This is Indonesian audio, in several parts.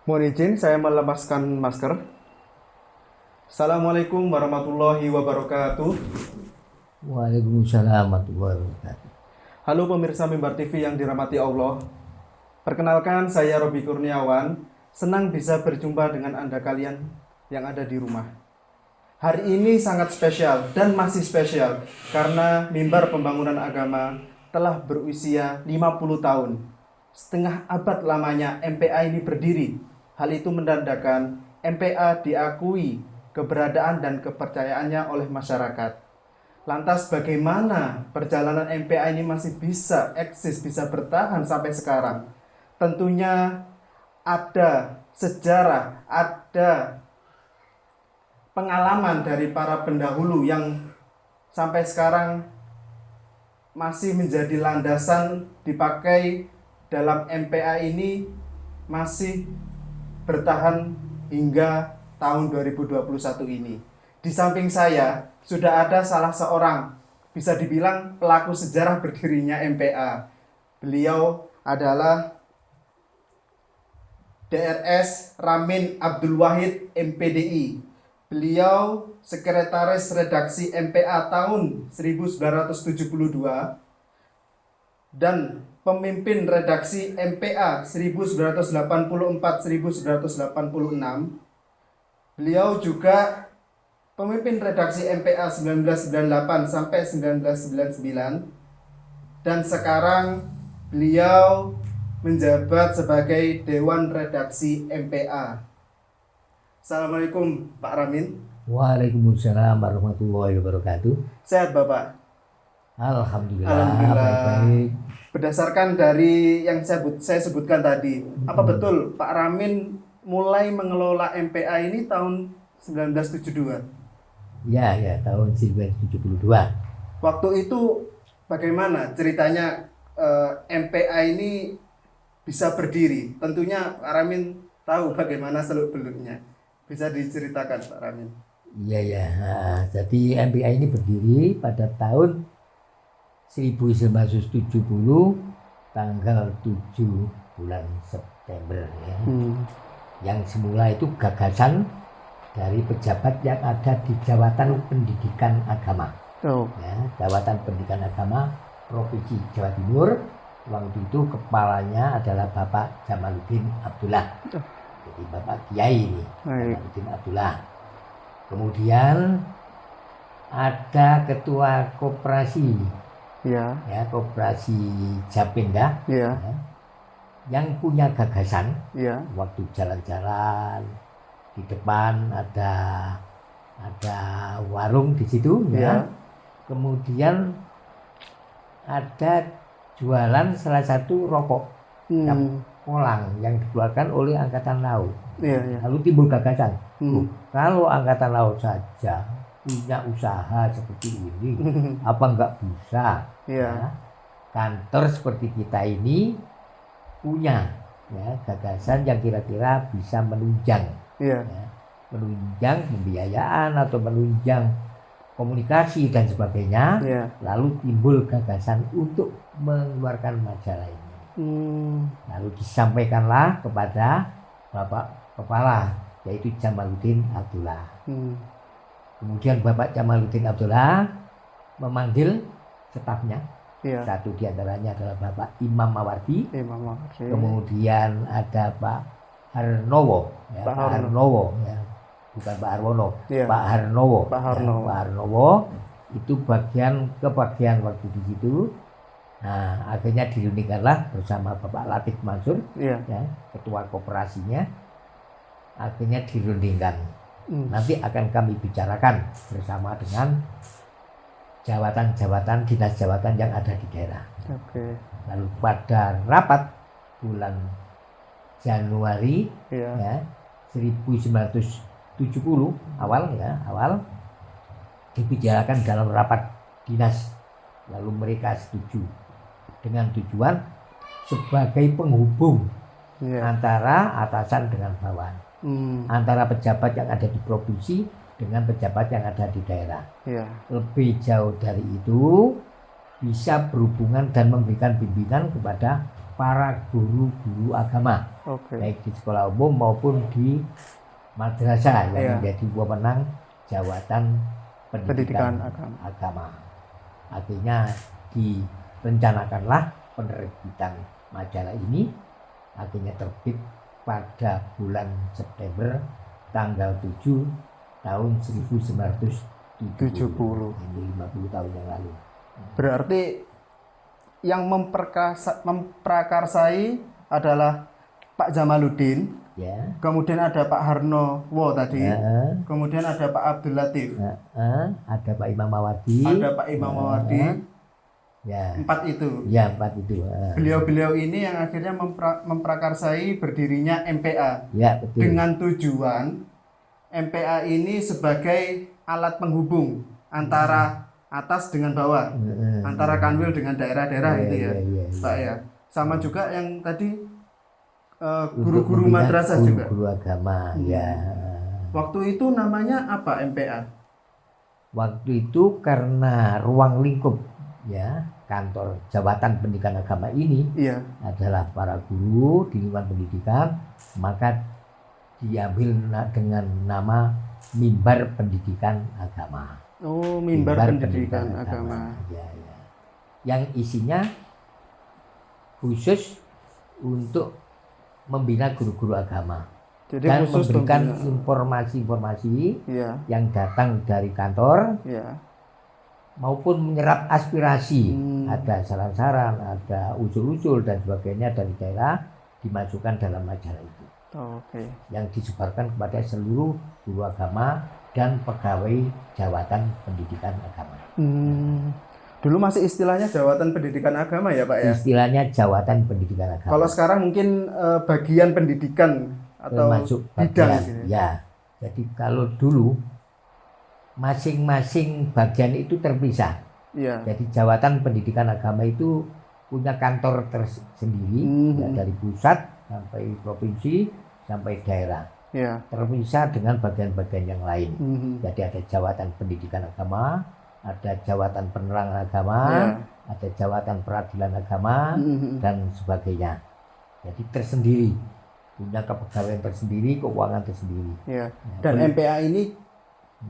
Mohon izin saya melepaskan masker. Assalamualaikum warahmatullahi wabarakatuh. Waalaikumsalam warahmatullahi wabarakatuh. Halo pemirsa Mimbar TV yang dirahmati Allah. Perkenalkan saya Robi Kurniawan. Senang bisa berjumpa dengan Anda kalian yang ada di rumah. Hari ini sangat spesial dan masih spesial karena Mimbar Pembangunan Agama telah berusia 50 tahun. Setengah abad lamanya MPA ini berdiri. Hal itu menandakan MPA diakui keberadaan dan kepercayaannya oleh masyarakat. Lantas bagaimana perjalanan MPA ini masih bisa eksis, bisa bertahan sampai sekarang? Tentunya ada sejarah, ada pengalaman dari para pendahulu yang sampai sekarang masih menjadi landasan dipakai dalam MPA ini, masih bertahan hingga tahun 2021 ini. Di samping saya sudah ada salah seorang, bisa dibilang pelaku sejarah berdirinya MPA. Beliau adalah DRS Ramin Abdul Wahid MPDI. Beliau sekretaris redaksi MPA tahun 1972 dan pemimpin redaksi MPA 1984-1986. Beliau juga pemimpin redaksi MPA 1998 sampai 1999, dan sekarang beliau menjabat sebagai Dewan Redaksi MPA. Assalamualaikum Pak Ramin. Waalaikumsalam warahmatullahi wabarakatuh. Sehat Bapak? Alhamdulillah. Baik. Berdasarkan dari yang saya sebutkan tadi, apa betul Pak Ramin mulai mengelola MPA ini tahun 1972? Ya, tahun 1972. Waktu itu bagaimana ceritanya MPA ini bisa berdiri? Tentunya Pak Ramin tahu bagaimana seluk-beluknya. Bisa diceritakan Pak Ramin? Iya. Nah, jadi MPA ini berdiri pada tahun 1970 tanggal 7 bulan September ya. Yang semula itu gagasan dari pejabat yang ada di Jabatan Pendidikan Agama. Ya, Jabatan Pendidikan Agama Provinsi Jawa Timur. Waktu itu kepalanya adalah Bapak Jamaluddin Abdullah. Jadi Bapak Kiai ini, Jamaluddin Abdullah. Kemudian ada ketua koperasi, ya koperasi Japindah, ya, yang punya gagasan. Waktu jalan-jalan di depan ada warung di situ, ya. Kemudian ada jualan salah satu rokok kolang yang dikeluarkan oleh Angkatan Laut. Lalu timbul gagasan, kalau Angkatan Laut saja punya usaha seperti ini, apa enggak bisa? Ya, kantor seperti kita ini punya gagasan yang kira-kira bisa menunjang, menunjang pembiayaan atau menunjang komunikasi dan sebagainya. Lalu timbul gagasan untuk mengeluarkan majalah ini. Lalu disampaikanlah kepada Bapak Kepala, yaitu Jamaluddin Abdullah. Kemudian Bapak Jamaluddin Abdullah memanggil stafnya. Satu diantaranya adalah Bapak Imam Mawardi. Kemudian ada Pak Harnowo, Pak Harnowo, bukan Pak Harwono, Pak Harnowo. Pak Harnowo itu bagian waktu di situ. Nah, akhirnya dirundingkanlah bersama Bapak Latif Mansur, ketua koperasinya. Akhirnya dirundingkan. Nanti akan kami bicarakan bersama dengan jabatan-jabatan, dinas jabatan yang ada di daerah. Lalu pada rapat bulan Januari 1970 awal dibicarakan dalam rapat dinas. Lalu mereka setuju dengan tujuan sebagai penghubung antara atasan dengan bawahan, antara pejabat yang ada di provinsi dengan pejabat yang ada di daerah. Lebih jauh dari itu, bisa berhubungan dan memberikan bimbingan kepada para guru-guru agama Oke. baik di sekolah umum maupun di madrasah yang Iya. menjadi wewenang jawatan pendidikan Pendidikan agama. Akhirnya direncanakanlah penerbitan majalah ini, akhirnya terbit pada bulan September tanggal 7 tahun 1970. 70. Ini 50 tahun yang lalu. Berarti yang memprakarsai adalah Pak Jamaluddin, Ya. kemudian ada Pak Harnowo tadi, Heeh. kemudian ada Pak Abdul Latif, Ada Pak Imam Mawardi. ada Pak Imam Mawardi, Ya. 4 itu. Ya, 4 itu. Beliau-beliau ini yang akhirnya memprakarsai berdirinya MPA Ya, betul. dengan tujuan MPA ini sebagai alat penghubung antara atas dengan bawah, antara kanwil dengan daerah-daerah Iya, gitu ya, iya, Pak ya. Sama juga yang tadi Untuk guru-guru membina madrasah juga. guru agama, ya. Waktu itu namanya apa MPA? Waktu itu karena ruang lingkup ya kantor jabatan pendidikan agama ini Iya. adalah para guru di lingkungan pendidikan, maka diambil dengan nama Mimbar Pendidikan Agama. Oh, mimbar pendidikan agama. Ya, ya. Yang isinya khusus untuk membina guru-guru agama Jadi dan khusus memberikan pembina- informasi-informasi Iya, yang datang dari kantor iya. maupun menyerap aspirasi, Hmm. ada saran-saran, ada usul-usul dan sebagainya dari daerah dimasukkan dalam majalah itu Oke. yang disebarkan kepada seluruh guru agama dan pegawai jabatan pendidikan agama. Dulu masih istilahnya jawatan pendidikan agama ya Pak ya? Istilahnya jawatan pendidikan agama. Kalau sekarang mungkin bagian pendidikan atau termasuk bidang bagian gitu. ya. Jadi kalau dulu masing-masing bagian itu terpisah. Iya. Jadi jawatan pendidikan agama itu punya kantor tersendiri ya, dari pusat sampai provinsi sampai daerah. Iya. Terpisah dengan bagian-bagian yang lain. Mhm. Jadi ada jawatan pendidikan agama, ada jawatan penerangan agama, Iya. ada jawatan peradilan agama Mhm. dan sebagainya. Jadi tersendiri, punya kepegawaian tersendiri, keuangan tersendiri. Iya. Dan MPA ini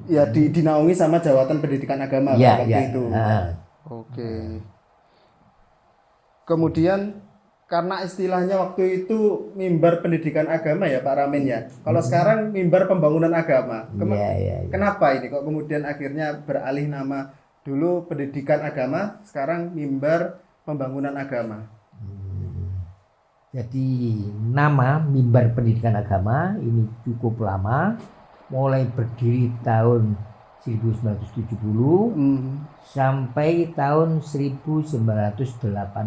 ya dinaungi sama jawatan pendidikan agama Iya, waktu iya. itu. Nah, Oke. Kemudian karena istilahnya waktu itu mimbar pendidikan agama ya Pak Ramin ya. Kalau sekarang mimbar pembangunan agama. iya, iya, iya. Kenapa ini kok kemudian akhirnya beralih nama, dulu pendidikan agama, sekarang mimbar pembangunan agama? Jadi nama Mimbar Pendidikan Agama ini cukup lama, mulai berdiri tahun 1970 sampai tahun 1986.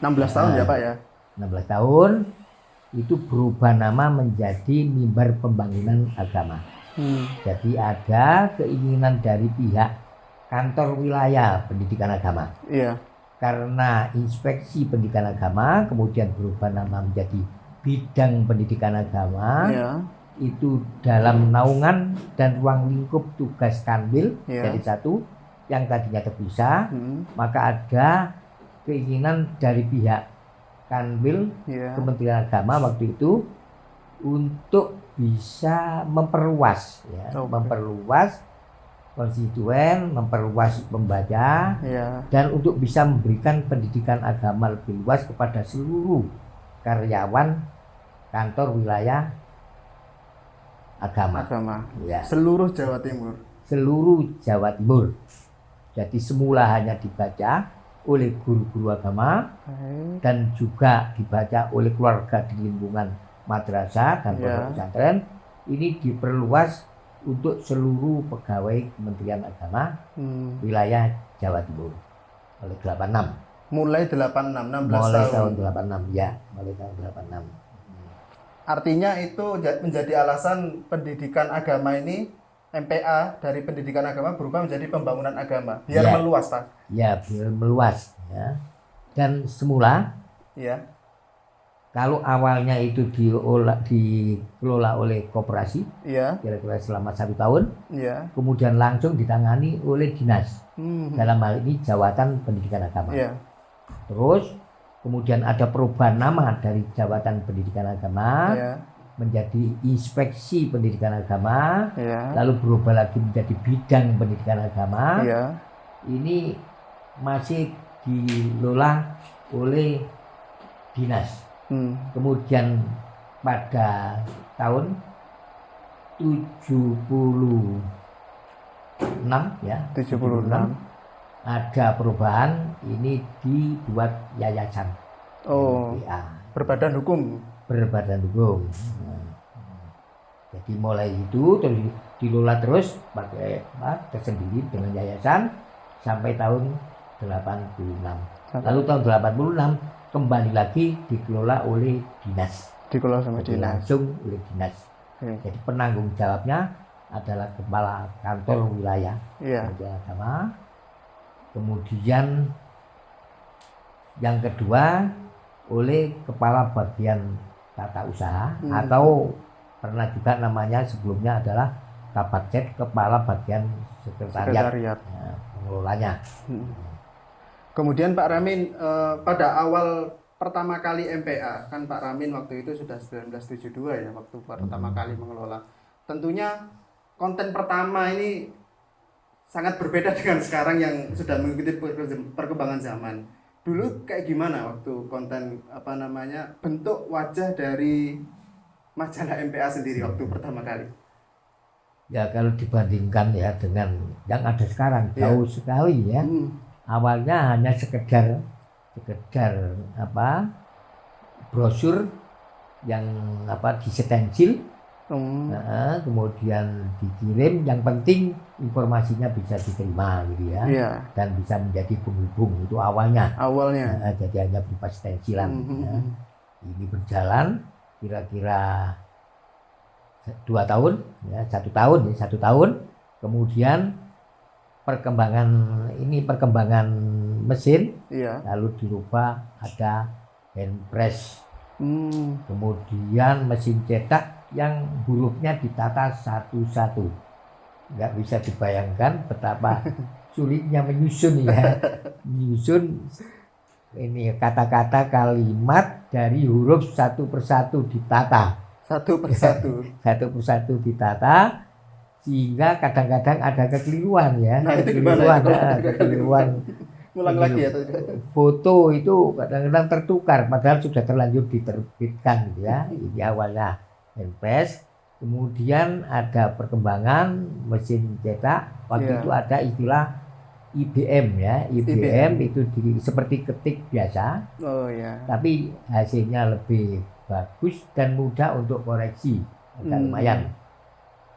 16 tahun ya Pak ya? 16 tahun itu berubah nama menjadi Mimbar Pembangunan Agama. Jadi ada keinginan dari pihak kantor wilayah pendidikan agama. Iya. Karena inspeksi pendidikan agama kemudian berubah nama menjadi bidang pendidikan agama. Iya. Itu dalam naungan dan ruang lingkup tugas kanwil Iya. jadi satu yang tadinya terpisah, maka ada keinginan dari pihak kanwil Iya. Kementerian Agama waktu itu untuk bisa memperluas ya, Oke. memperluas konstituen, memperluas pembaca Iya. dan untuk bisa memberikan pendidikan agama lebih luas kepada seluruh karyawan kantor wilayah agama. Ya, Seluruh Jawa Timur. seluruh Jawa Timur. Jadi semula hanya dibaca oleh guru-guru agama dan juga dibaca oleh keluarga di lingkungan madrasah dan pondok pesantren. Ini diperluas untuk seluruh pegawai Kementerian Agama wilayah Jawa Timur oleh 86. Mulai 86, 16 Mulai tahun tahun. 86 ya, mulai tahun 86. Artinya itu menjadi alasan pendidikan agama ini, MPA dari pendidikan agama berubah menjadi pembangunan agama. Biar Ya. meluas Pak. Ya, biar meluas ya. Dan semula Iya. kalau awalnya itu dikelola oleh koperasi Iya. kira-kira selama 1 tahun, Iya. kemudian langsung ditangani oleh dinas, dalam hal ini jawatan pendidikan agama. Iya. Terus kemudian ada perubahan nama dari Jabatan Pendidikan Agama Ya. menjadi Inspeksi Pendidikan Agama, Ya. lalu berubah lagi menjadi Bidang Pendidikan Agama. Ya. Ini masih dikelola oleh dinas. Kemudian pada tahun 76 ya, 76. ada perubahan, ini dibuat yayasan. Oh, LPA, berbadan hukum. berbadan hukum. Jadi mulai itu terus dikelola terus pakai tersendiri dengan yayasan sampai tahun 86. Lalu tahun 86 kembali lagi dikelola oleh dinas. Dikelola sama Jadi dinas. langsung oleh dinas. Jadi penanggung jawabnya adalah kepala kantor wilayah Pendidikan Agama. Kemudian yang kedua oleh kepala bagian tata usaha atau pernah juga namanya sebelumnya adalah Kabagset, kepala bagian sekretariat. Ya, pengelolanya. Kemudian Pak Ramin, pada awal pertama kali MPA, kan Pak Ramin waktu itu sudah 1972 ya, waktu pertama kali mengelola. Tentunya konten pertama ini sangat berbeda dengan sekarang yang sudah mengikuti perkembangan zaman. Dulu kayak gimana waktu konten bentuk wajah dari majalah MPA sendiri waktu pertama kali? Ya kalau dibandingkan ya dengan yang ada sekarang jauh sekali ya. Awalnya hanya sekedar brosur yang disetensil, kemudian dikirim, yang penting informasinya bisa diterima gitu ya, dan bisa menjadi penghubung, itu awalnya. Jadi hanya berupa stensilan. Ini berjalan kira-kira 2 tahun ya, 1 tahun, kemudian perkembangan mesin, lalu dirubah ada handpress, kemudian mesin cetak yang hurufnya ditata satu-satu. Nggak bisa dibayangkan betapa sulitnya menyusun ini kata-kata kalimat dari huruf satu persatu ditata. Satu persatu ditata, sehingga kadang-kadang ada kekeliruan ya. Nah, itu gimana? Kekeliruan. Ulang lagi ya. Foto itu kadang-kadang tertukar padahal sudah terlanjur diterbitkan ya. Ini awalnya handpress, kemudian ada perkembangan mesin cetak. Waktu itu ada istilah IBM ya. IBM itu seperti ketik biasa. Tapi hasilnya lebih bagus dan mudah untuk koreksi. Agak lumayan.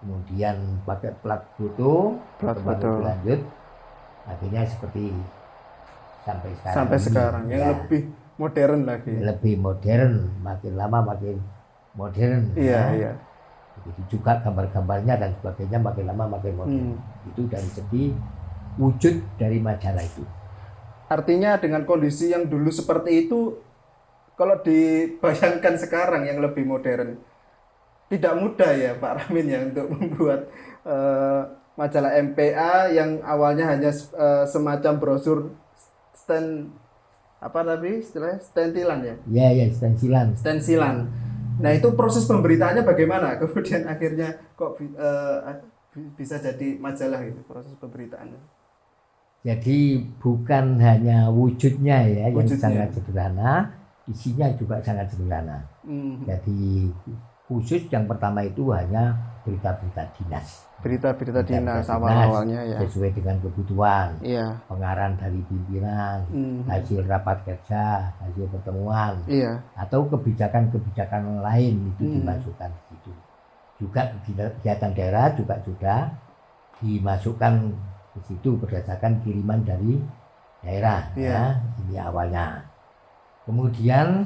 Kemudian pakai plat foto, lanjut, akhirnya seperti sampai sekarang yang lebih modern lagi. Lebih modern, makin lama makin modern. Iya. Jadi juga gambar-gambarnya dan sebagainya makin lama makin modern. Itu dari segi wujud dari majalah itu. Artinya dengan kondisi yang dulu seperti itu, kalau dibayangkan sekarang yang lebih modern, tidak mudah ya Pak Ramin ya untuk membuat majalah MPA yang awalnya hanya semacam brosur stensilan ya? Iya, stensilan. Nah, itu proses pemberitaannya bagaimana? Kemudian akhirnya kok bisa jadi majalah gitu, proses pemberitaannya. Jadi bukan hanya wujudnya ya yang sangat sederhana, isinya juga sangat sederhana. Jadi khusus yang pertama itu hanya berita-berita dinas. Berita-berita dinas awal-awalnya ya. Sesuai dengan kebutuhan. Iya. Pengarahan dari pimpinan, hasil rapat kerja, hasil pertemuan, atau kebijakan-kebijakan lain itu dimasukkan di situ. Juga kegiatan daerah juga sudah dimasukkan ke situ berdasarkan kiriman dari daerah. Ya, ini awalnya. Kemudian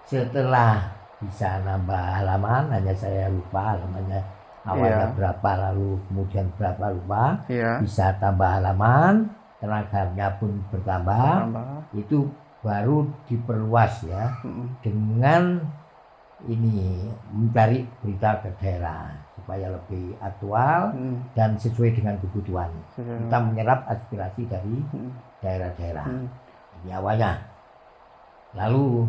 setelah bisa nambah halaman, hanya saya lupa halamannya awalnya berapa, lalu kemudian berapa lupa. Bisa tambah halaman, tenaganya pun bertambah. Itu baru diperluas ya, dengan ini mencari berita ke daerah supaya lebih aktual dan sesuai dengan kebutuhan. Kita menyerap aspirasi dari daerah-daerah. Ini awalnya. Lalu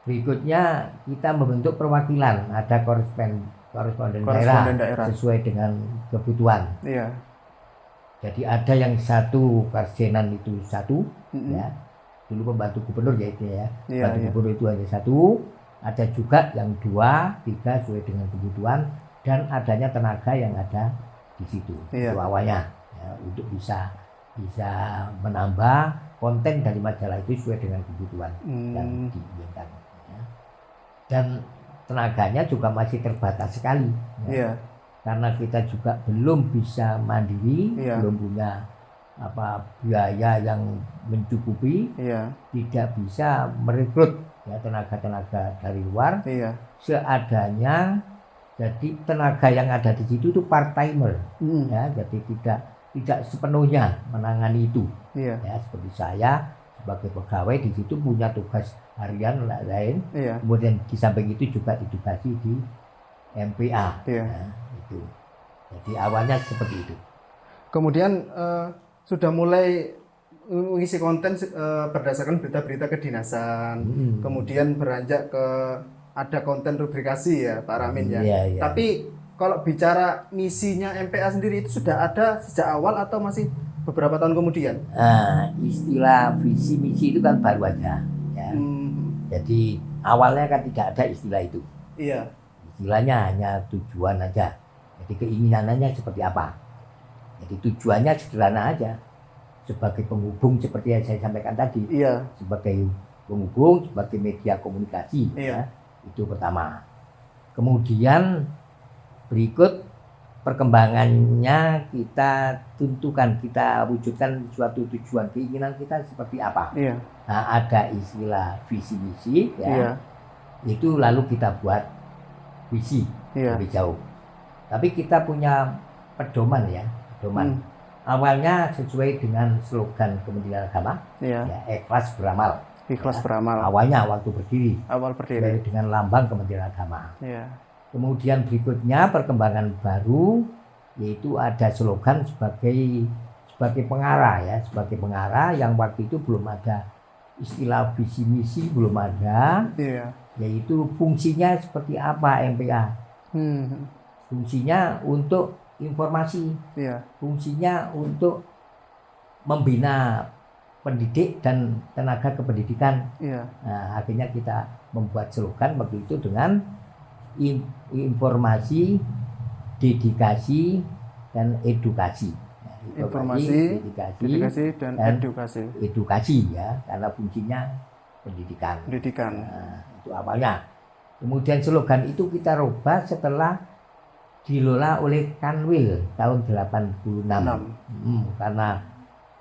berikutnya kita membentuk perwakilan, ada koresponden daerah sesuai dengan kebutuhan. Iya. Jadi ada yang satu Karsenan itu satu, ya, dulu pembantu gubernur ya itu ya, pembantu gubernur itu hanya satu, ada juga yang 2, 3 sesuai dengan kebutuhan, dan adanya tenaga yang ada di situ. Itu awalnya ya, untuk bisa menambah konten dari majalah itu sesuai dengan kebutuhan yang diinginkan. Ya. Dan tenaganya juga masih terbatas sekali. Ya. Karena kita juga belum bisa mandiri, belum punya biaya yang mencukupi, tidak bisa merekrut ya tenaga-tenaga dari luar, seadanya. Jadi tenaga yang ada di situ itu part timer, ya, jadi tidak sepenuhnya menangani itu. Ya, seperti saya sebagai pegawai di situ punya tugas harian lain, kemudian di samping itu juga ditugasi di MPA. Nah, itu. Jadi awalnya seperti itu. Kemudian sudah mulai mengisi konten berdasarkan berita-berita kedinasan, kemudian beranjak ke ada konten rubrikasi ya Pak Ramin ya. Tapi kalau bicara misinya MPA sendiri itu sudah ada sejak awal atau masih beberapa tahun kemudian? Nah, istilah visi misi itu kan baru aja. Ya. Jadi awalnya kan tidak ada istilah itu. Iya. Istilahnya hanya tujuan aja. Jadi keinginannya seperti apa. Jadi tujuannya sederhana aja. Sebagai penghubung seperti yang saya sampaikan tadi. Iya. Sebagai penghubung, sebagai media komunikasi. Iya. Ya. Itu pertama. Kemudian berikut perkembangannya kita tentukan, kita wujudkan suatu tujuan, keinginan kita seperti apa. Iya. Nah, ada istilah visi misi ya. Itu lalu kita buat visi lebih jauh. Tapi kita punya pedoman ya, pedoman. Awalnya sesuai dengan slogan Kementerian Agama, ya, ikhlas beramal. Ikhlas beramal. Awalnya waktu berdiri. Awal berdiri. Dengan lambang Kementerian Agama. Iya. Kemudian berikutnya perkembangan baru yaitu ada slogan sebagai pengarah ya, sebagai pengarah yang waktu itu belum ada istilah visi misi, belum ada. Iya. Yaitu fungsinya seperti apa MPA. Fungsinya untuk informasi. Iya. Fungsinya untuk membina pendidik dan tenaga kependidikan. Iya. Nah, akhirnya kita membuat slogan waktu itu dengan informasi, dedikasi, dan edukasi. Informasi, dedikasi, dan edukasi. Edukasi ya, karena fungsinya pendidikan. Nah, itu awalnya. Kemudian slogan itu kita rubah setelah dikelola oleh Kanwil tahun 86. Karena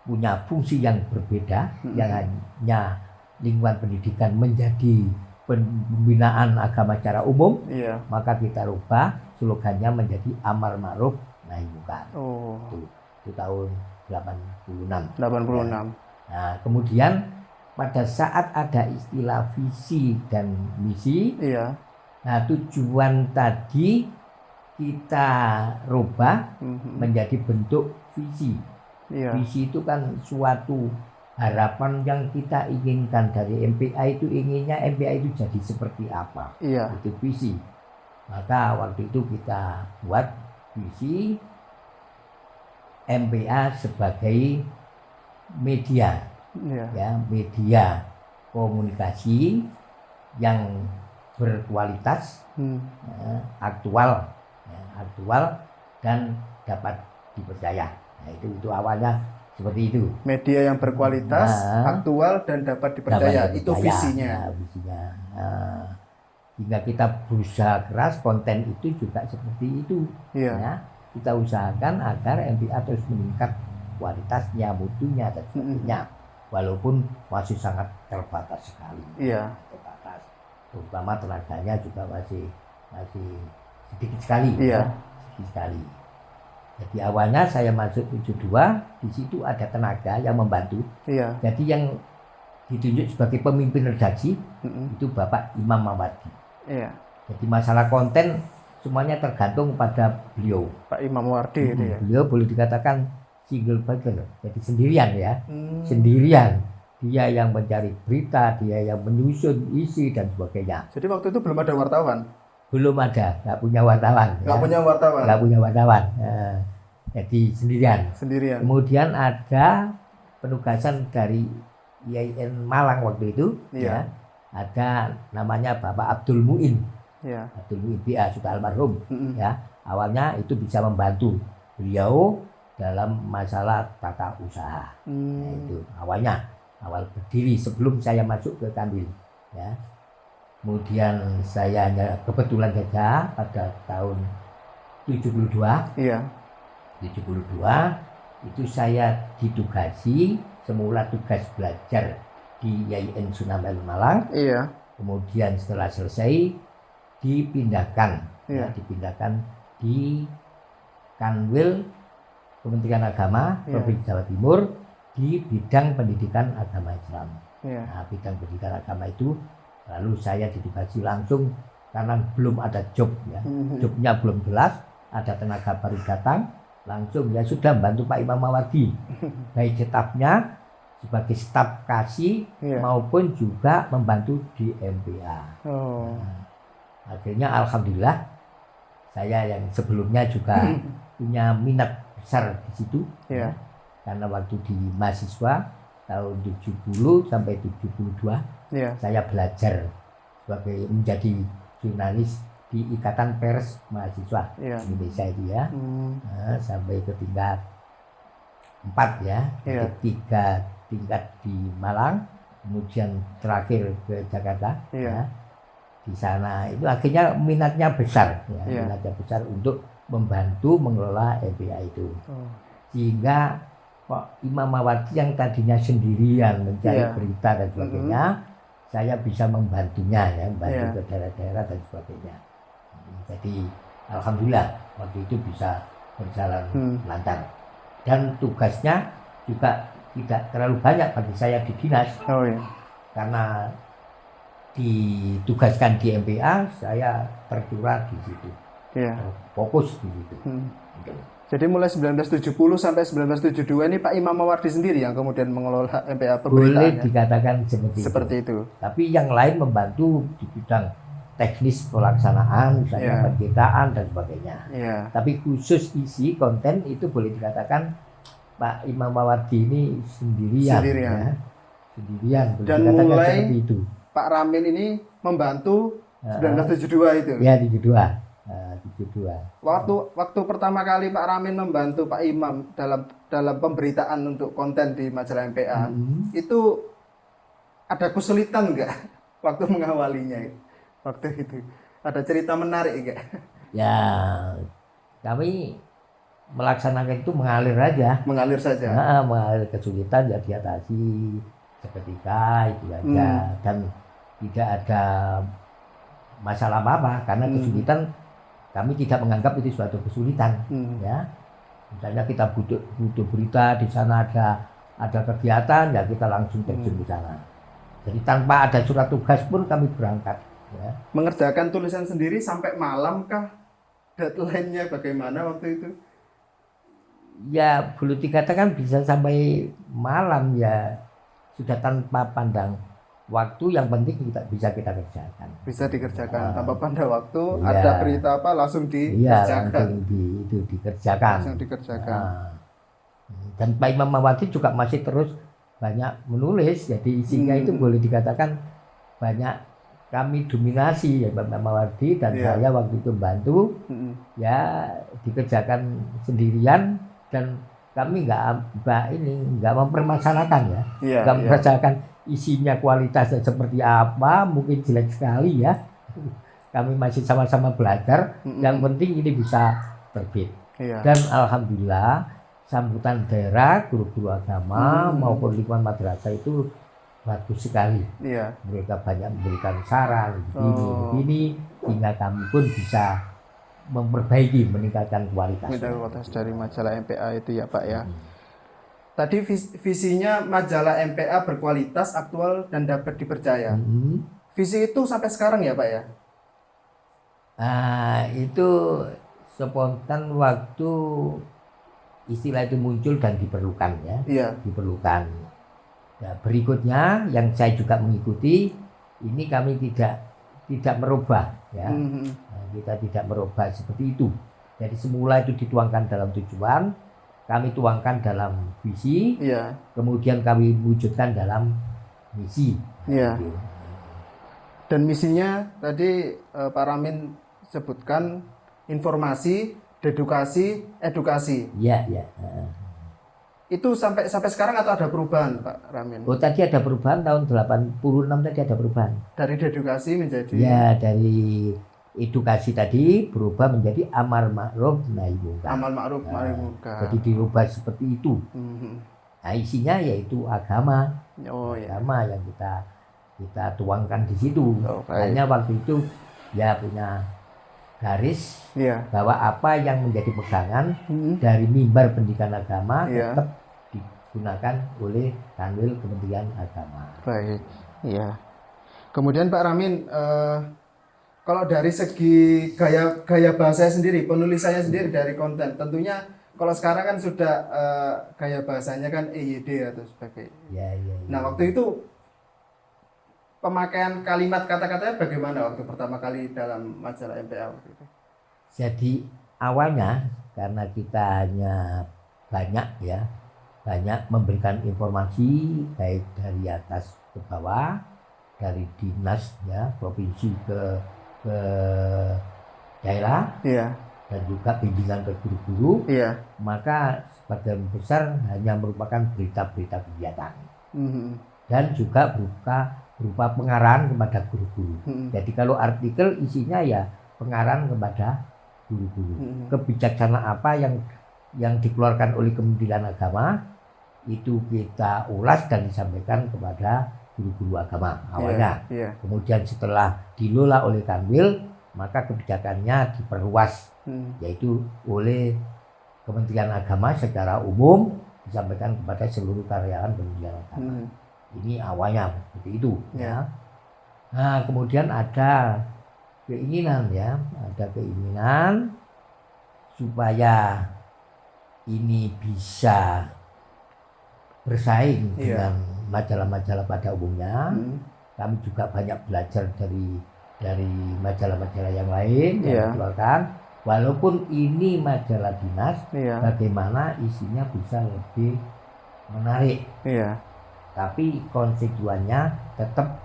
punya fungsi yang berbeda, yang hanya lingkungan pendidikan menjadi pembinaan agama secara umum, maka kita rubah slogannya menjadi amar ma'ruf nahi munkar. Itu tahun 86. Nah, kemudian pada saat ada istilah visi dan misi, nah tujuan tadi kita rubah menjadi bentuk visi. Visi itu kan suatu harapan yang kita inginkan dari MPA itu, inginnya MPA itu jadi seperti apa. Itu visi. Maka waktu itu kita buat visi MPA sebagai media, ya, media komunikasi yang berkualitas, aktual dan dapat dipercaya. Nah, itu awalnya seperti itu. Media yang berkualitas, aktual dan dapat dipercaya. Itu visinya. Visinya. Hingga kita berusaha keras, konten itu juga seperti itu. Ya, kita usahakan agar MPA terus meningkat kualitasnya, mutunya dan sebagainya. Walaupun masih sangat terbatas sekali. Terbatas. Terutama tenaganya juga masih sedikit sekali. Sedikit sekali. Jadi awalnya saya masuk 72, di situ ada tenaga yang membantu. Jadi yang ditunjuk sebagai pemimpin redaksi itu Bapak Imam Mawardi. Jadi masalah konten semuanya tergantung pada beliau. Pak Imam Mawardi itu ya. Beliau boleh dikatakan single fighter, jadi sendirian ya. Sendirian dia yang mencari berita, dia yang menyusun isi dan sebagainya. Jadi waktu itu belum ada wartawan? Belum ada, nggak punya wartawan. Nggak punya wartawan? Nggak punya wartawan. Jadi sendirian. Kemudian ada penugasan dari IAIN Malang waktu itu, ya. Ada namanya Bapak Abdul Muin. Abdul Muin BA sudah almarhum, ya. Awalnya itu bisa membantu beliau dalam masalah tata usaha. Nah, itu awal berdiri sebelum saya masuk ke Kanwil, ya. Kemudian saya hanya kebetulan saja pada tahun 72. 72 itu saya ditugasi, semula tugas belajar di IAIN Sunan Ampel Malang. Kemudian setelah selesai dipindahkan di Kanwil Kementerian Agama Provinsi Jawa Timur di bidang pendidikan agama Islam. Nah, bidang pendidikan agama itu lalu saya ditugasi langsung karena belum ada job, ya. Jobnya belum jelas, ada tenaga baru datang, langsung ya sudah bantu Pak Imam Mawardi, baik stafnya sebagai staf kasih maupun juga membantu di MPA. Nah, akhirnya alhamdulillah saya yang sebelumnya juga punya minat besar di situ, ya. Karena waktu di mahasiswa tahun 70 sampai 72 saya belajar sebagai menjadi jurnalis di Ikatan Pers Mahasiswa Indonesia itu, ya. Nah, sampai ke tingkat 4, ya. 3 tingkat di Malang, kemudian terakhir ke Jakarta, ya. Di sana itu akhirnya minatnya besar, ya. Minatnya besar untuk membantu mengelola MPA itu. Sehingga Pak Imam Mawardi yang tadinya sendirian mencari berita dan sebagainya, saya bisa membantunya, ya, membantu ke daerah-daerah dan sebagainya. Jadi alhamdulillah waktu itu bisa berjalan lancar. Dan tugasnya juga tidak terlalu banyak bagi saya di dinas. Karena ditugaskan di MPA, saya tercurah di situ. Fokus di situ. Jadi mulai 1970 sampai 1972 ini Pak Imam Mawardi sendiri yang kemudian mengelola MPA pemberitaan. Boleh dikatakan seperti itu. Tapi yang lain membantu di bidang teknis pelaksanaan, misalnya penciptaan dan sebagainya. Tapi khusus isi konten itu boleh dikatakan Pak Imam Mawardi ini sendirian. Ya. Sendirian. Dan mulai itu. Pak Ramin ini membantu 1972 itu. Ya, 72. Waktu pertama kali Pak Ramin membantu Pak Imam dalam pemberitaan untuk konten di majalah MPA, itu ada kesulitan enggak waktu mengawalinya? Waktu itu ada cerita menarik enggak? Ya, kami melaksanakan itu mengalir aja. Mengalir saja. Nah, mengalir, kesulitan ya diatasi seketika itu aja, dan tidak ada masalah apa-apa karena kesulitan kami tidak menganggap itu suatu kesulitan, ya. Misalnya kita butuh berita di sana ada kegiatan, ya kita langsung terjun di sana. Jadi tanpa ada surat tugas pun kami berangkat, ya. Mengerjakan tulisan sendiri sampai malam kah? Deadline-nya bagaimana waktu itu? Ya boleh dikatakan bisa sampai malam, ya. Sudah tanpa pandang waktu, yang penting bisa kita kerjakan. Bisa dikerjakan tanpa pandang waktu, ada berita apa langsung dikerjakan. Langsung dikerjakan. Dan Pak Imam Mawardi juga masih terus banyak menulis, jadi sehingga itu boleh dikatakan banyak kami dominasi, ya Pak Imam Mawardi dan saya waktu itu bantu, ya dikerjakan sendirian, dan kami nggak mempermasalahkan, ya, nggak mempermasalahkan isinya kualitasnya seperti apa, mungkin jelek sekali, ya. Kami masih sama-sama belajar, yang penting ini bisa terbit. Dan alhamdulillah sambutan daerah, guru-guru agama maupun lingkungan madrasah itu bagus sekali. Mereka banyak memberikan saran begini, hingga kami pun bisa memperbaiki, meningkatkan kualitas dari majalah MPA itu, ya Pak, ya. Tadi visinya majalah MPA berkualitas, aktual, dan dapat dipercaya. Visi itu sampai sekarang, ya Pak, ya? Itu spontan waktu istilah itu muncul dan diperlukan, ya. Diperlukan. Nah, berikutnya yang saya juga mengikuti, ini kami tidak merubah ya. Nah, kita tidak merubah seperti itu. Jadi semula itu dituangkan dalam tujuan, kami tuangkan dalam visi, kemudian kami wujudkan dalam misi. Gitu. Dan misinya tadi Pak Ramin sebutkan informasi, dedukasi, edukasi. Iya. Itu sampai sekarang atau ada perubahan, Pak Ramin? Oh, tadi ada perubahan tahun 86 tadi ada perubahan. Dari dedukasi menjadi? Ya, dari edukasi tadi berubah menjadi amar ma'ruf nahi munkar. Amal ma'ruf nahi munkar. Jadi dirubah seperti itu. Nah, isinya yaitu agama. Agama yang kita tuangkan di situ. Hanya waktu itu ya punya garis bahwa apa yang menjadi pegangan dari mimbar pendidikan agama tetap digunakan oleh Kanwil Kementerian Agama. Baik, iya. Kemudian Pak Ramin, kalau dari segi gaya bahasa sendiri, penulisannya sendiri dari konten, tentunya kalau sekarang kan sudah gaya bahasanya kan EYD atau sebagainya. Nah, waktu itu pemakaian kalimat kata-katanya bagaimana waktu pertama kali dalam majalah MPA waktu itu? Jadi awalnya karena kita hanya banyak memberikan informasi baik dari atas ke bawah, dari dinas ya provinsi ke daerah, dan juga bimbingan ke guru-guru, maka sebagian besar hanya merupakan berita-berita kegiatan dan juga berupa pengarahan kepada guru-guru. Jadi kalau artikel isinya ya pengarahan kepada guru-guru. Kebijaksanaan apa yang dikeluarkan oleh Kementerian Agama itu kita ulas dan disampaikan kepada guru-guru agama awalnya. Kemudian setelah dikelola oleh Kanwil, maka kebijakannya diperluas, yaitu oleh Kementerian Agama secara umum disampaikan kepada seluruh karyawan Kementerian Agama. Ini awalnya seperti itu. Ya. Nah, kemudian ada keinginan supaya ini bisa bersaing dengan majalah-majalah pada umumnya. Kami juga banyak belajar dari majalah-majalah yang lain yang dikeluarkan. Walaupun ini majalah dinas, bagaimana isinya bisa lebih menarik. Tapi konstituennya tetap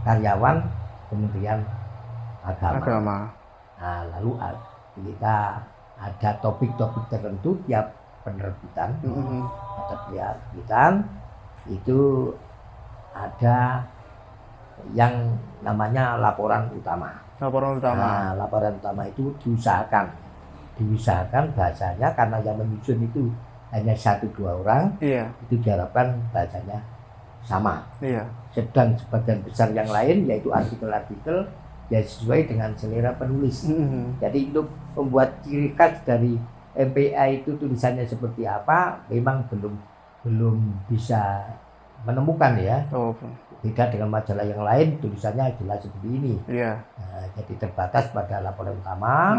karyawan Kementerian Agama. Nah, lalu kita ada topik-topik tertentu tiap penerbitan itu ada yang namanya laporan utama. Nah, laporan utama itu diusahakan bahasanya, karena yang menyusun itu hanya 1-2 orang, itu diharapkan bahasanya sama. Sedang sebagian besar yang lain yaitu artikel-artikel ya sesuai dengan selera penulis. Jadi untuk membuat ciri khas dari MPA itu tulisannya seperti apa, memang belum bisa menemukan ya. Beda dengan majalah yang lain, tulisannya jelas seperti ini. Nah, jadi terbatas pada laporan utama,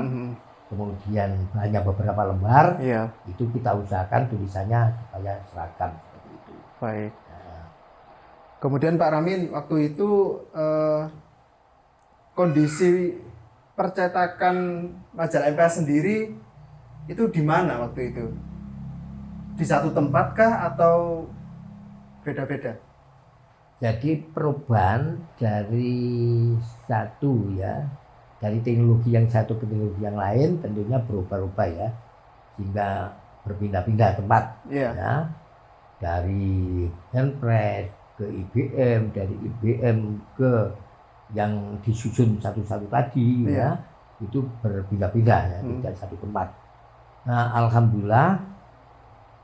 kemudian hanya beberapa lembar. Itu kita usahakan tulisannya supaya seragam seperti itu. Baik. Kemudian Pak Ramin, waktu itu kondisi percetakan majalah MPA sendiri itu di mana waktu itu? Di satu tempat kah atau beda-beda? Jadi perubahan dari teknologi yang satu ke teknologi yang lain tentunya berubah-ubah ya, sehingga berpindah-pindah tempat. Dari handpress ke IBM, dari IBM ke yang disusun satu-satu tadi itu berpindah-pindah ya, tidak satu tempat. Nah, alhamdulillah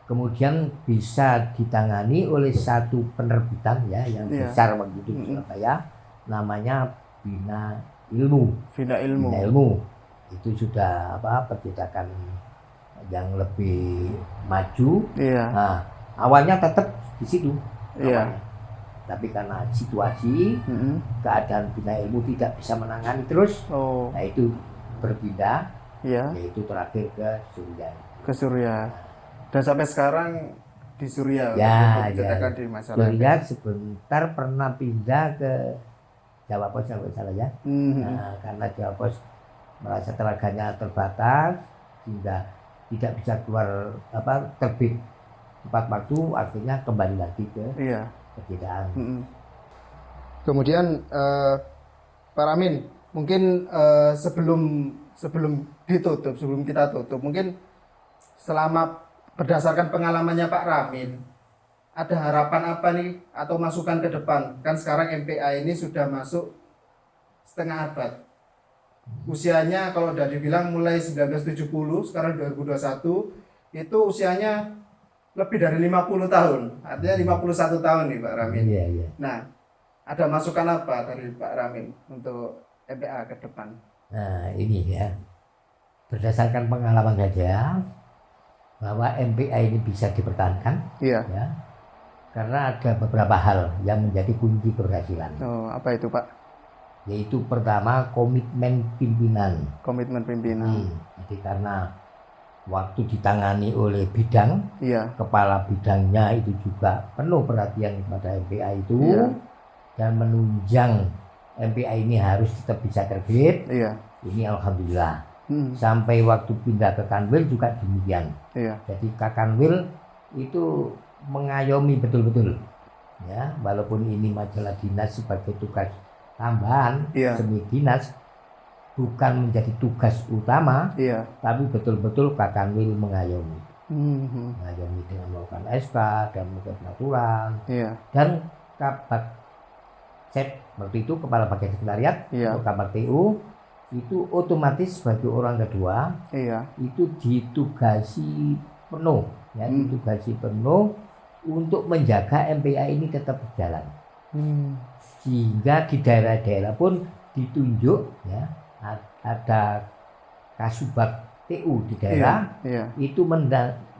kemudian bisa ditangani oleh satu penerbitan ya yang besar begitu di Surabaya, namanya Bina Ilmu. Itu sudah percetakan yang lebih maju. Nah, awalnya tetap di situ. Tapi karena situasi keadaan Bina Ilmu tidak bisa menangani terus, nah itu berpindah, yaitu terakhir ke Surya. Dan sampai sekarang di Suriah Ya, untuk menciptakan di masyarakat. Surya sebentar pernah pindah ke Jawa Pos kalau salah ya. Nah, karena Jawa Pos merasa tenaganya terbatas sehingga tidak bisa keluar terbit tepat waktu, akhirnya kembali lagi ke kejitaan. Kemudian Pak Ramin, mungkin sebelum kita tutup, mungkin selama berdasarkan pengalamannya Pak Ramin, ada harapan apa nih atau masukan ke depan? Kan sekarang MPA ini sudah masuk setengah abad. Usianya kalau udah dibilang mulai 1970, sekarang 2021, itu usianya lebih dari 50 tahun. Artinya 51 tahun nih Pak Ramin. Iya. Nah, ada masukan apa dari Pak Ramin untuk MPA ke depan? Nah, ini ya. Berdasarkan pengalaman saja bahwa MPA ini bisa dipertahankan. Iya. Ya. Karena ada beberapa hal yang menjadi kunci keberhasilan. Oh, apa itu Pak? Yaitu pertama komitmen pimpinan. Komitmen pimpinan. Jadi karena waktu ditangani oleh bidang, kepala bidangnya itu juga penuh perhatian kepada MPA itu, dan menunjang MPA ini harus tetap bisa terbit. Ini alhamdulillah. Sampai waktu pindah ke Kanwil juga demikian. Jadi Kak Kanwil itu mengayomi betul-betul, ya, walaupun ini majalah dinas sebagai tugas tambahan, semi dinas, bukan menjadi tugas utama, tapi betul-betul Kak Kanwil mengayomi, mengayomi dengan melakukan SK dan melakukan peraturan, dan Kabak Set waktu itu kepala bagian sekretariat atau Kabak TU itu otomatis sebagai orang kedua, itu ditugasi penuh, ya, ditugasi penuh untuk menjaga MPA ini tetap berjalan, sehingga di daerah-daerah pun ditunjuk, ya, ada Kasubag TU di daerah itu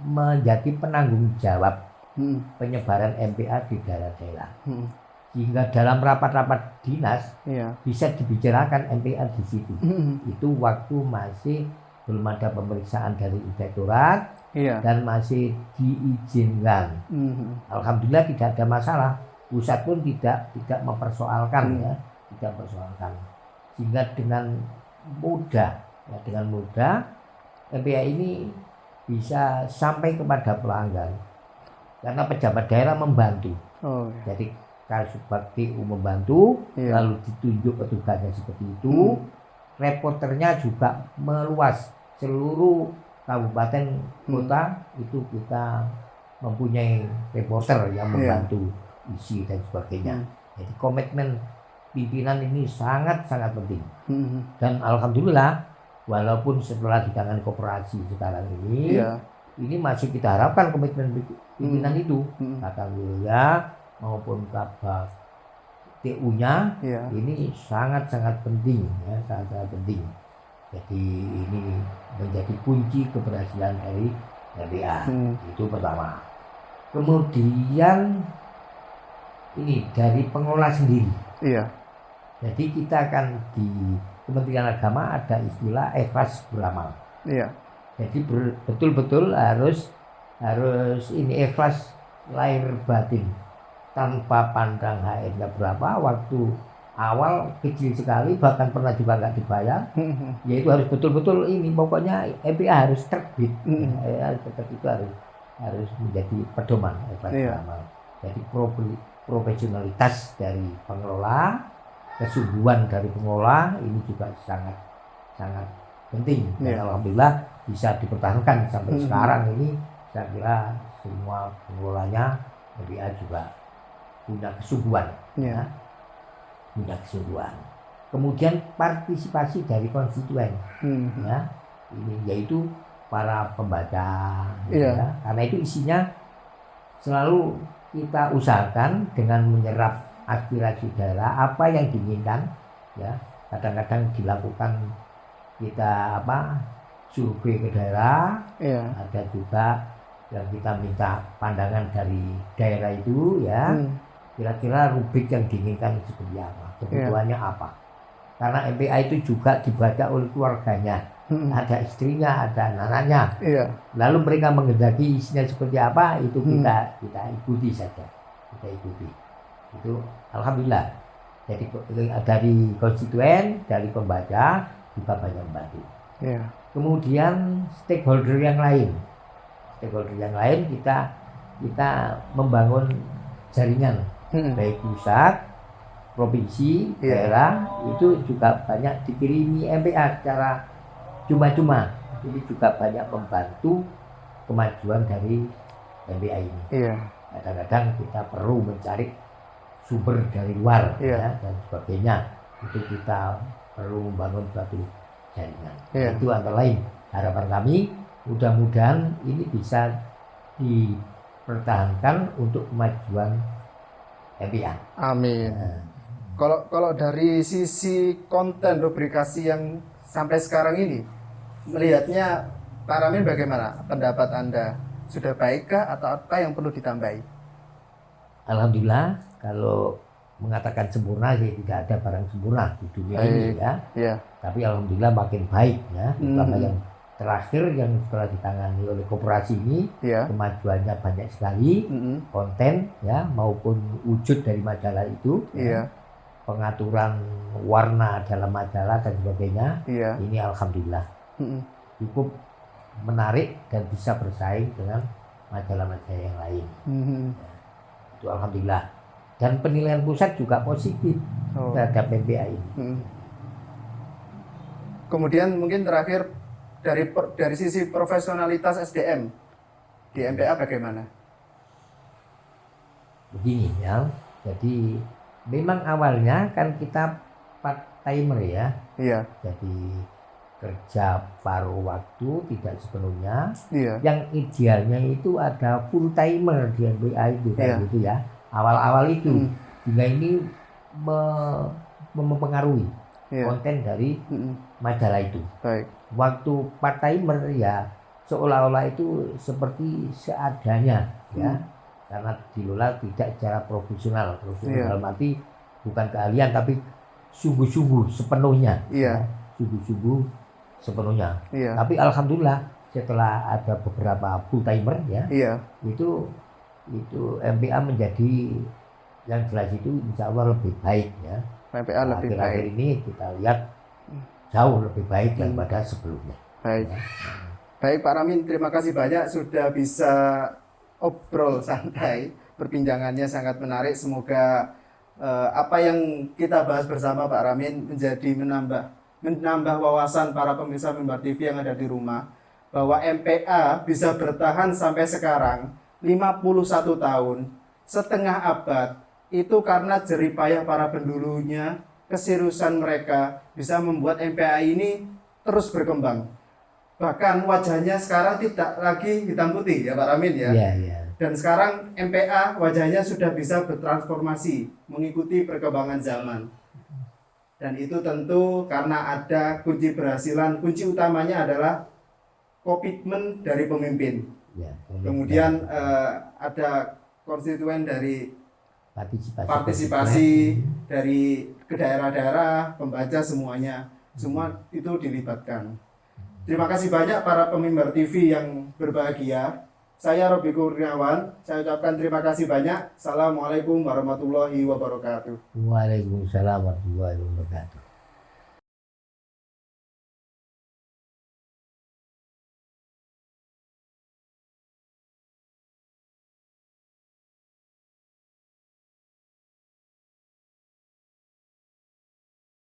menjadi penanggung jawab penyebaran MPA di daerah-daerah, sehingga dalam rapat-rapat dinas bisa dibicarakan MPA di situ. Itu waktu masih belum ada pemeriksaan dari inspektorat dan masih diizinkan. Alhamdulillah tidak ada masalah. Pusat pun tidak mempersoalkan, ya, tidak mempersoalkan. Sehingga dengan mudah MPA ini bisa sampai kepada pelanggan karena pejabat daerah membantu. Jadi Kasubag TU membantu, lalu ditunjuk petugasnya seperti itu. Reporternya juga meluas seluruh kabupaten kota, itu kita mempunyai reporter yang membantu isi dan sebagainya. Jadi komitmen pimpinan ini sangat-sangat penting. Dan alhamdulillah walaupun setelah ditangani koperasi sekarang ini masih kita harapkan komitmen pimpinan itu, kata Wilya maupun Kabak TU-nya ini sangat-sangat penting, ya, sangat-sangat penting. Jadi ini menjadi kunci keberhasilan dari MPA. Itu pertama. Kemudian ini dari pengelola sendiri. Jadi kita akan di Kementerian Agama ada istilah ikhlas beramal. Jadi betul-betul harus ini ikhlas lahir batin, tanpa pandang HR-nya berapa, waktu awal kecil sekali, bahkan pernah juga nggak dibayar. Yaitu harus betul-betul ini, pokoknya MPA harus terbit. Itu harus menjadi pedoman beramal. Jadi profesionalitas dari pengelola, kesungguhan dari pengelola ini juga sangat penting. Dan alhamdulillah bisa dipertahankan sampai sekarang ini. Saya kira semua pengelolanya MPA juga punya kesungguhan, punya kesungguhan. Kemudian partisipasi dari konstituen, ya, ini yaitu para pembaca, ya. Karena itu isinya selalu kita usahakan dengan menyerap aspirasi daerah apa yang diinginkan, ya. Kadang-kadang dilakukan kita survei ke daerah, ada juga yang kita minta pandangan dari daerah itu, ya. Kira-kira rubrik yang diinginkan seperti apa, kebutuhannya apa. Karena MPA itu juga dibaca oleh keluarganya, ada istrinya, ada anak-anaknya. Iya. Lalu mereka menghendaki isinya seperti apa, itu kita ikuti saja. Kita ikuti. Itu alhamdulillah. Jadi dari konstituen, dari pembaca juga banyak membantu. Iya. Kemudian stakeholder yang lain. Stakeholder yang lain kita membangun jaringan baik pusat, provinsi, daerah, itu juga banyak dikirimi MPA secara cuma-cuma. Ini juga banyak membantu kemajuan dari MPA ini. Iya. Kadang-kadang kita perlu mencari sumber dari luar ya, dan sebagainya. Itu kita perlu membangun suatu jaringan. Itu antara lain harapan kami, mudah-mudahan ini bisa dipertahankan untuk kemajuan MPA. Amin. Kalau dari sisi konten rubrikasi yang sampai sekarang ini, melihatnya Pak Ramin bagaimana pendapat Anda? Sudah baikkah atau apa yang perlu ditambahi? Alhamdulillah, kalau mengatakan sempurna sih tidak ada barang sempurna di dunia ini ya. Tapi alhamdulillah makin baik ya. Terutama yang terakhir yang setelah ditangani oleh koperasi ini, kemajuannya banyak sekali, konten ya maupun wujud dari majalah itu. Pengaturan warna dalam majalah dan sebagainya, ini alhamdulillah cukup menarik dan bisa bersaing dengan majalah-majalah yang lain. Itu alhamdulillah. Dan penilaian pusat juga positif terhadap MPA ini. Kemudian mungkin terakhir dari sisi profesionalitas SDM di MPA bagaimana? Begini ya, jadi memang awalnya kan kita part timer ya. Jadi kerja paruh waktu tidak sepenuhnya. Yang idealnya itu ada full timer di MPA itu kan gitu ya. Awal-awal itu hingga ini mempengaruhi konten dari majalah itu. Waktu part timer ya seolah-olah itu seperti seadanya ya. Karena dikelola tidak secara profesional. Dalam arti bukan keahlian tapi sungguh-sungguh sepenuhnya. Sungguh-sungguh sepenuhnya. Tapi alhamdulillah setelah ada beberapa full timer ya, itu MPA menjadi yang jelas itu insya Allah lebih baik ya. MPA lebih baik. Akhir ini kita lihat jauh lebih baik daripada sebelumnya. Baik Pak Ramin, terima kasih banyak sudah bisa obrol santai, perbincangannya sangat menarik. Semoga apa yang kita bahas bersama Pak Ramin menjadi menambah wawasan para pemirsa Mimbar TV yang ada di rumah, bahwa MPA bisa bertahan sampai sekarang 51 tahun, setengah abad, itu karena jeripayah para pendulunya, keseriusan mereka bisa membuat MPA ini terus berkembang. Bahkan wajahnya sekarang tidak lagi hitam putih ya Pak Ramin ya. Dan sekarang MPA wajahnya sudah bisa bertransformasi mengikuti perkembangan zaman. Dan itu tentu karena ada kunci keberhasilan, kunci utamanya adalah komitmen dari pemimpin. Kemudian ada konstituen dari partisipasi dari ke daerah-daerah, pembaca semuanya, semua itu dilibatkan. Terima kasih banyak para pemimbar TV yang berbahagia. Saya Robi Kurniawan, saya ucapkan terima kasih banyak. Assalamualaikum warahmatullahi wabarakatuh. Waalaikumsalam warahmatullahi wabarakatuh.